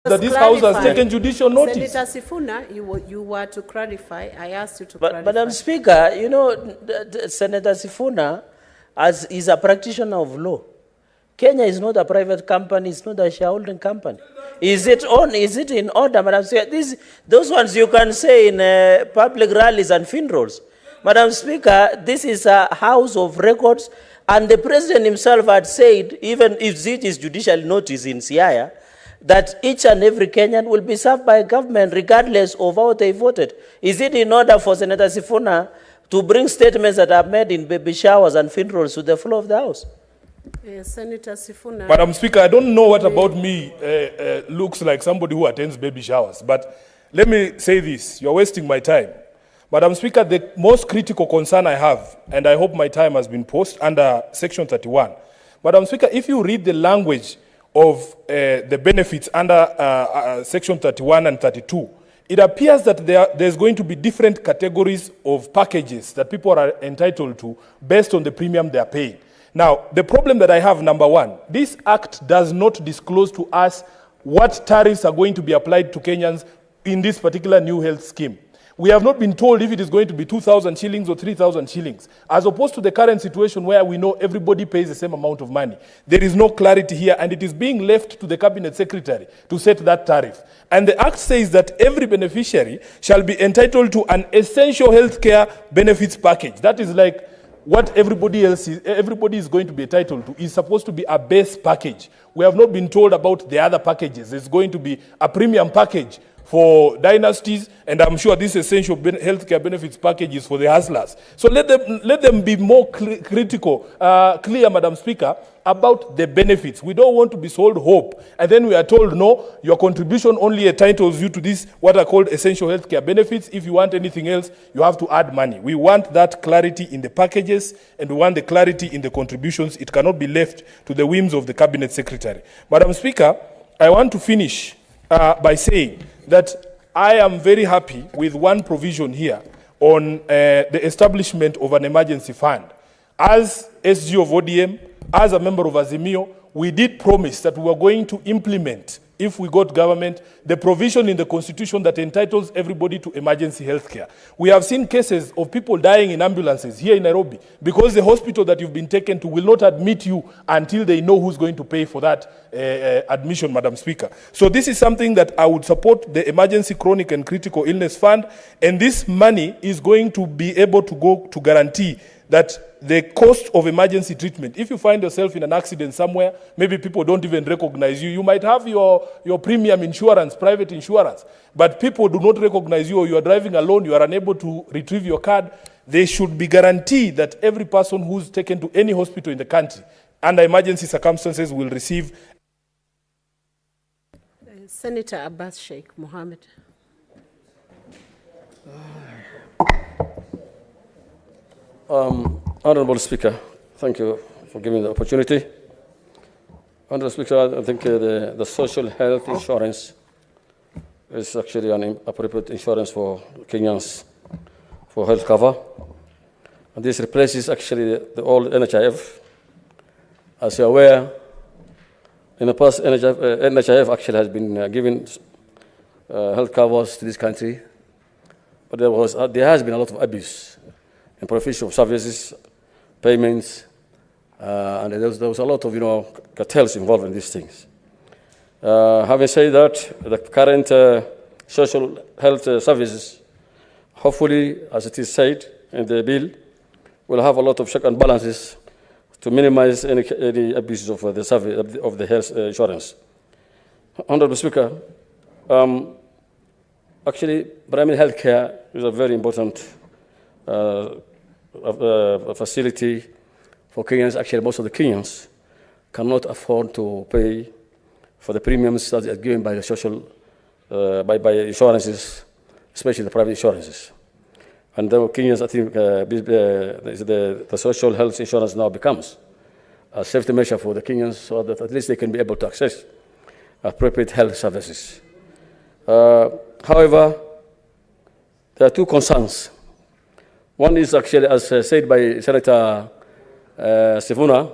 that this House has taken judicial notice. Senator Sifuna, you were to clarify. I asked you to clarify. Madam Speaker, you know, Senator Sifuna is a practitioner of law. Kenya is not a private company, it's not a shareholding company. Is it in order, Madam Speaker? Those ones you can say in public rallies and funerals. Madam Speaker, this is a house of records, and the President himself had said, even if it is judicial notice in Siaya, that each and every Kenyan will be served by government regardless of how they voted. Is it in order for Senator Sifuna to bring statements that are made in baby showers and funerals to the floor of the House? Senator Sifuna. Madam Speaker, I don't know what about me looks like somebody who attends baby showers, but let me say this, you're wasting my time. Madam Speaker, the most critical concern I have, and I hope my time has been posed under Section 31. Madam Speaker, if you read the language of the benefits under Section 31 and 32, it appears that there's going to be different categories of packages that people are entitled to based on the premium they are paying. Now, the problem that I have, number one, this Act does not disclose to us what tariffs are going to be applied to Kenyans in this particular new health scheme. We have not been told if it is going to be 2,000 shillings or 3,000 shillings, as opposed to the current situation where we know everybody pays the same amount of money. There is no clarity here, and it is being left to the Cabinet Secretary to set that tariff. And the Act says that every beneficiary shall be entitled to an essential health care benefits package. That is like what everybody is going to be entitled to. Is supposed to be a base package. We have not been told about the other packages. There's going to be a premium package for dynasties, and I'm sure this essential healthcare benefits package is for the hustlers. So let them be more clear, Madam Speaker, about the benefits. We don't want to be sold hope, and then we are told, no, your contribution only entitles you to this, what are called essential healthcare benefits. If you want anything else, you have to add money. We want that clarity in the packages, and we want the clarity in the contributions. It cannot be left to the whims of the Cabinet Secretary. Madam Speaker, I want to finish by saying that I am very happy with one provision here on the establishment of an emergency fund. As SG of ODM, as a member of Azimio, we did promise that we were going to implement, if we got government, the provision in the Constitution that entitles everybody to emergency health care. We have seen cases of people dying in ambulances here in Nairobi because the hospital that you've been taken to will not admit you until they know who's going to pay for that admission, Madam Speaker. So this is something that I would support, the Emergency Chronic and Critical Illness Fund, and this money is going to be able to go to guarantee that the cost of emergency treatment, if you find yourself in an accident somewhere, maybe people don't even recognize you. You might have your premium insurance, private insurance, but people do not recognize you, or you are driving alone, you are unable to retrieve your card. They should be guaranteed that every person who's taken to any hospital in the country under emergency circumstances will receive. Senator Abbas Sheikh Mohammed. Honorable Speaker, thank you for giving the opportunity. Honorable Speaker, I think the social health insurance is actually an appropriate insurance for Kenyans for health cover. And this replaces actually the old NHIF. As you're aware, in the past, NHIF actually has been giving health covers to this country, but there has been a lot of abuse in provision of services, payments, and there was a lot of cartels involved in these things. Having said that, the current social health services, hopefully, as it is said in the bill, will have a lot of check and balances to minimize any abuses of the service of the health insurance. Honorable Speaker, actually, primary health care is a very important facility for Kenyans. Actually, most of the Kenyans cannot afford to pay for the premiums that are given by the social, by insurances, especially the private insurances. And the Kenyans, I think, the social health insurance now becomes a safety measure for the Kenyans, so that at least they can be able to access appropriate health services. However, there are two concerns. One is actually, as said by Senator Sifuna,